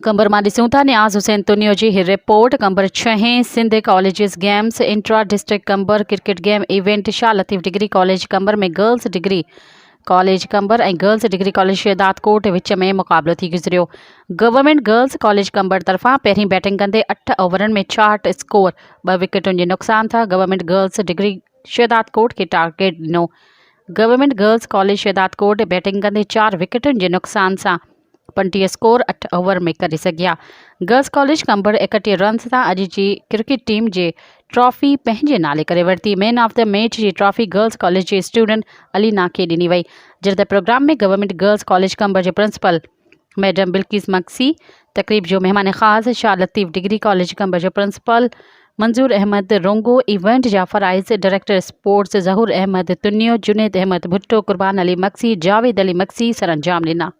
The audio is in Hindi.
कंबर मां ॾिसूं था नियाज़ हुसैन तुनियो जी ही report. Kambar 6 Sindh colleges games intra district Kambar cricket game event Shah Latif degree college Kambar में गर्ल्स डिग्री कॉलेज कंबर ऐं girls degree college Shahdad Kot विच में मुक़ाबलो थी गुज़रियो। गवर्नमेंट गर्ल्स कॉलेज कंबर तरफ़ां पहिरीं बैटिंग कंदे 8 ओवरनि में 66 स्कोर 2 विकेटुनि जे नुक़सान था government girls degree Shahdad Kot खे टारगेट ॾिनो। Government girls college Shahdad Kot batting कंदे 4 विकेटुनि जे नुक़सान सां 35 स्कोर 8 ओवर में करे सघिया। गर्ल्स कॉलेज कंबर 31 रन्स सां अॼु जी क्रिकेट टीम जे ट्रॉफ़ी पंहिंजे नाले करे वरिती। मैन ऑफ द मैच जी ट्रॉफ़ी गर्ल्स कॉलेज जे स्टूडेंट अलीना खे ॾिनी वई। जॾहिं प्रोग्राम में गवर्नमेंट गर्ल्स कॉलेज कंबर जे प्रिंसिपल मैडम बिल्किस मक्सी, तकरीब जो मेहमान ख़ास शाह लतीफ़ डिग्री कॉलेज कंबर जो प्रिंसिपल मंजूर अहमद रोंगो, इवेंट जा फ़राइज़ डायरेक्टर स्पोर्ट्स ज़हूर अहमद तुनियो, जुनेद अहमद भुट्टो, कुर्बान अली मक्सी, जावेद अली मक्सी सरअंजाम ॾिना।